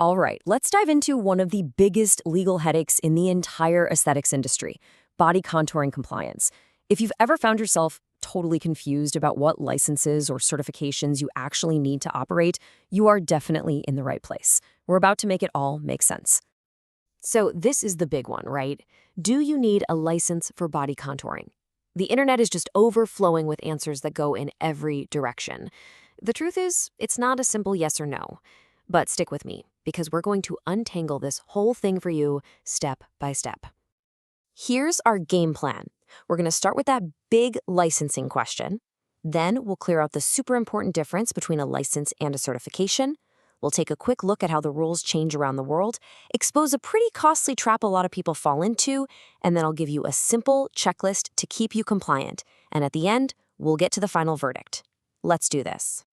All right, let's dive into one of the biggest legal headaches in the entire aesthetics industry, body contouring compliance. If you've ever found yourself totally confused about what licenses or certifications you actually need to operate, you are definitely in the right place. We're about to make it all make sense. So this is the big one, right? Do you need a license for body contouring? The internet is just overflowing with answers that go in every direction. The truth is, it's not a simple yes or no. But stick with me, because we're going to untangle this whole thing for you step by step. Here's our game plan. We're going to start with that big licensing question. Then we'll clear out the super important difference between a license and a certification. We'll take a quick look at how the rules change around the world, expose a pretty costly trap a lot of people fall into, and then I'll give you a simple checklist to keep you compliant. And at the end, we'll get to the final verdict. Let's do this.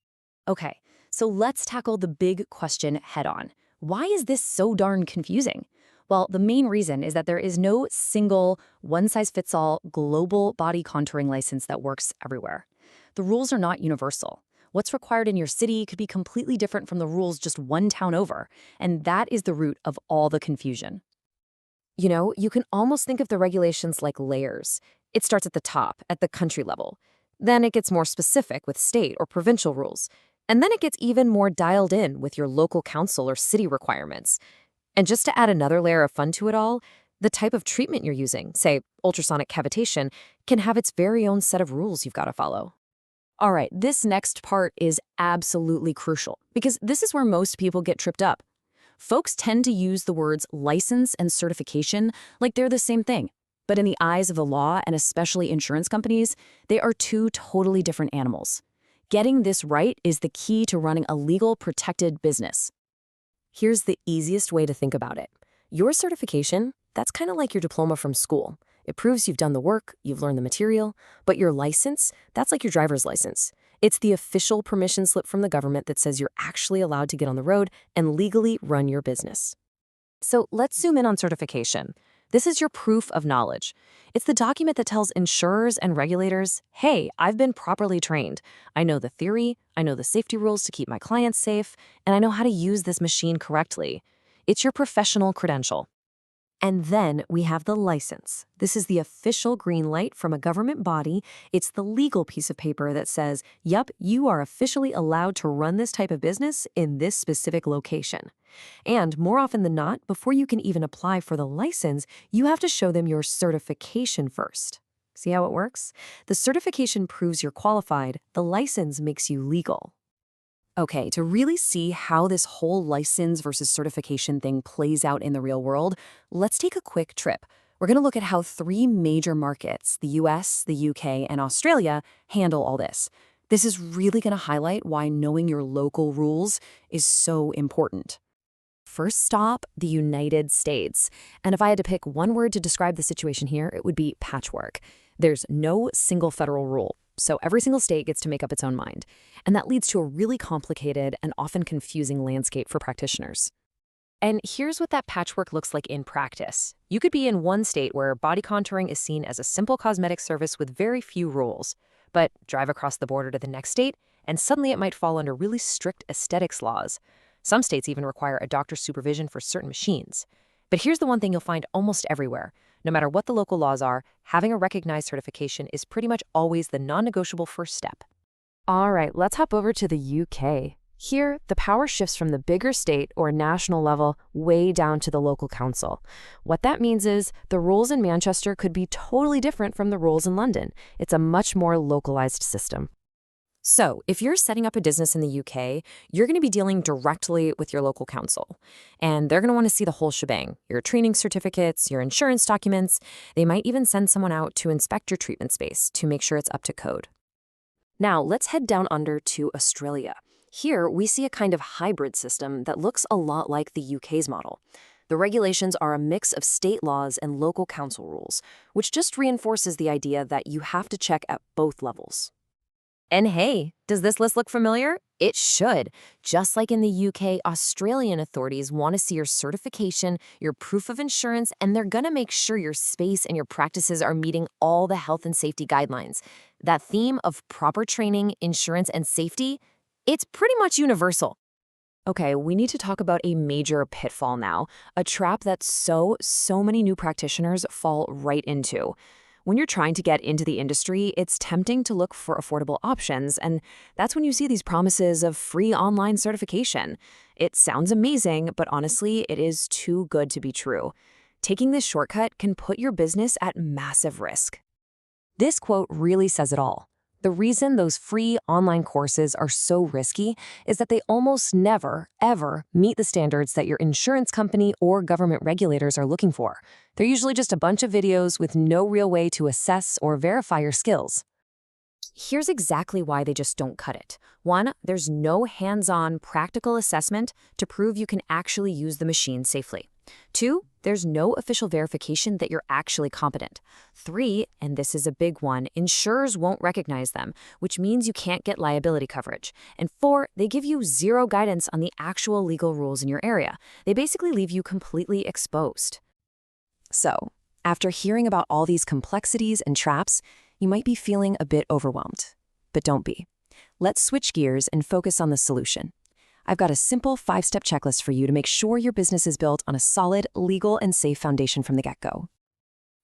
Okay, so let's tackle the big question head on. Why is this so darn confusing? Well, the main reason is that there is no single, one-size-fits-all global body contouring license that works everywhere. The rules are not universal. What's required in your city could be completely different from the rules just one town over, and that is the root of all the confusion. You know, you can almost think of the regulations like layers. It starts at the top, at the country level. Then it gets more specific with state or provincial rules. And then it gets even more dialed in with your local council or city requirements. And just to add another layer of fun to it all, the type of treatment you're using, say ultrasonic cavitation, can have its very own set of rules you've got to follow. All right, this next part is absolutely crucial because this is where most people get tripped up. Folks tend to use the words license and certification like they're the same thing. But in the eyes of the law, and especially insurance companies, they are two totally different animals. Getting this right is the key to running a legal, protected business. Here's the easiest way to think about it. Your certification, that's kind of like your diploma from school. It proves you've done the work, you've learned the material, but your license, that's like your driver's license. It's the official permission slip from the government that says you're actually allowed to get on the road and legally run your business. So let's zoom in on certification. This is your proof of knowledge. It's the document that tells insurers and regulators, hey, I've been properly trained. I know the theory, I know the safety rules to keep my clients safe, and I know how to use this machine correctly. It's your professional credential. And then we have the license. This is the official green light from a government body. It's the legal piece of paper that says, yep, you are officially allowed to run this type of business in this specific location. And more often than not, before you can even apply for the license, you have to show them your certification first. See how it works? The certification proves you're qualified. The license makes you legal. Okay, to really see how this whole license versus certification thing plays out in the real world, let's take a quick trip. We're going to look at how three major markets, the US, the UK, and Australia, handle all this. This is really going to highlight why knowing your local rules is so important. First stop, the United States. And if I had to pick one word to describe the situation here, it would be patchwork. There's no single federal rule. So every single state gets to make up its own mind. And that leads to a really complicated and often confusing landscape for practitioners. And here's what that patchwork looks like in practice. You could be in one state where body contouring is seen as a simple cosmetic service with very few rules, but drive across the border to the next state, and suddenly it might fall under really strict aesthetics laws. Some states even require a doctor's supervision for certain machines. But here's the one thing you'll find almost everywhere. No matter what the local laws are, having a recognized certification is pretty much always the non-negotiable first step. All right, let's hop over to the UK. Here, the power shifts from the bigger state or national level way down to the local council. What that means is the rules in Manchester could be totally different from the rules in London. It's a much more localized system. So, if you're setting up a business in the UK, you're going to be dealing directly with your local council. And they're going to want to see the whole shebang, your training certificates, your insurance documents. They might even send someone out to inspect your treatment space to make sure it's up to code. Now, let's head down under to Australia. Here, we see a kind of hybrid system that looks a lot like the UK's model. The regulations are a mix of state laws and local council rules, which just reinforces the idea that you have to check at both levels. And hey, does this list look familiar? It should. Just like in the UK, Australian authorities want to see your certification, your proof of insurance, and they're going to make sure your space and your practices are meeting all the health and safety guidelines. That theme of proper training, insurance, and safety, it's pretty much universal. Okay, we need to talk about a major pitfall now, a trap that so many new practitioners fall right into. When you're trying to get into the industry, it's tempting to look for affordable options, and that's when you see these promises of free online certification. It sounds amazing, but honestly, it is too good to be true. Taking this shortcut can put your business at massive risk. This quote really says it all. The reason those free online courses are so risky is that they almost never, ever meet the standards that your insurance company or government regulators are looking for. They're usually just a bunch of videos with no real way to assess or verify your skills. Here's exactly why they just don't cut it. One, there's no hands-on practical assessment to prove you can actually use the machine safely. Two, there's no official verification that you're actually competent. Three, and this is a big one, insurers won't recognize them, which means you can't get liability coverage. And four, they give you zero guidance on the actual legal rules in your area. They basically leave you completely exposed. So, after hearing about all these complexities and traps, you might be feeling a bit overwhelmed. But don't be. Let's switch gears and focus on the solution. I've got a simple 5-step checklist for you to make sure your business is built on a solid, legal, and safe foundation from the get-go.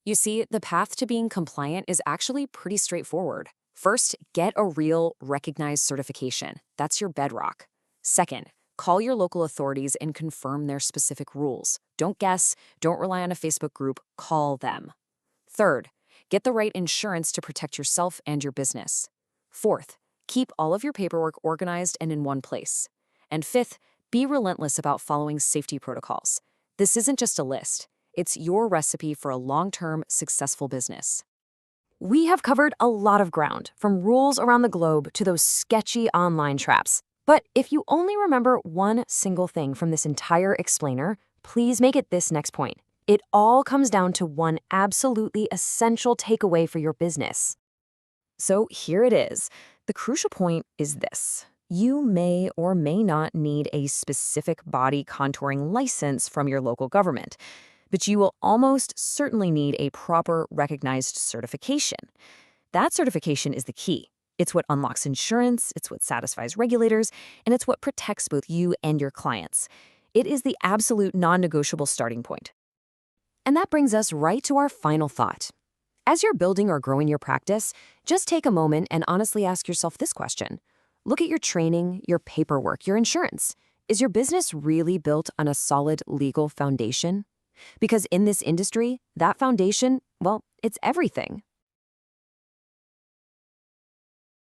You see, the path to being compliant is actually pretty straightforward. First, get a real, recognized certification. That's your bedrock. Second, call your local authorities and confirm their specific rules. Don't guess, don't rely on a Facebook group, call them. Third, get the right insurance to protect yourself and your business. Fourth, keep all of your paperwork organized and in one place. And fifth, be relentless about following safety protocols. This isn't just a list. It's your recipe for a long-term, successful business. We have covered a lot of ground, from rules around the globe to those sketchy online traps. But if you only remember one single thing from this entire explainer, please make it this next point. It all comes down to one absolutely essential takeaway for your business. So here it is. The crucial point is this. You may or may not need a specific body contouring license from your local government, but you will almost certainly need a proper recognized certification. That certification is the key. It's what unlocks insurance, it's what satisfies regulators, and it's what protects both you and your clients. It is the absolute non-negotiable starting point. And that brings us right to our final thought. As you're building or growing your practice, just take a moment and honestly ask yourself this question. Look at your training, your paperwork, your insurance. Is your business really built on a solid legal foundation? Because in this industry, that foundation, well, it's everything.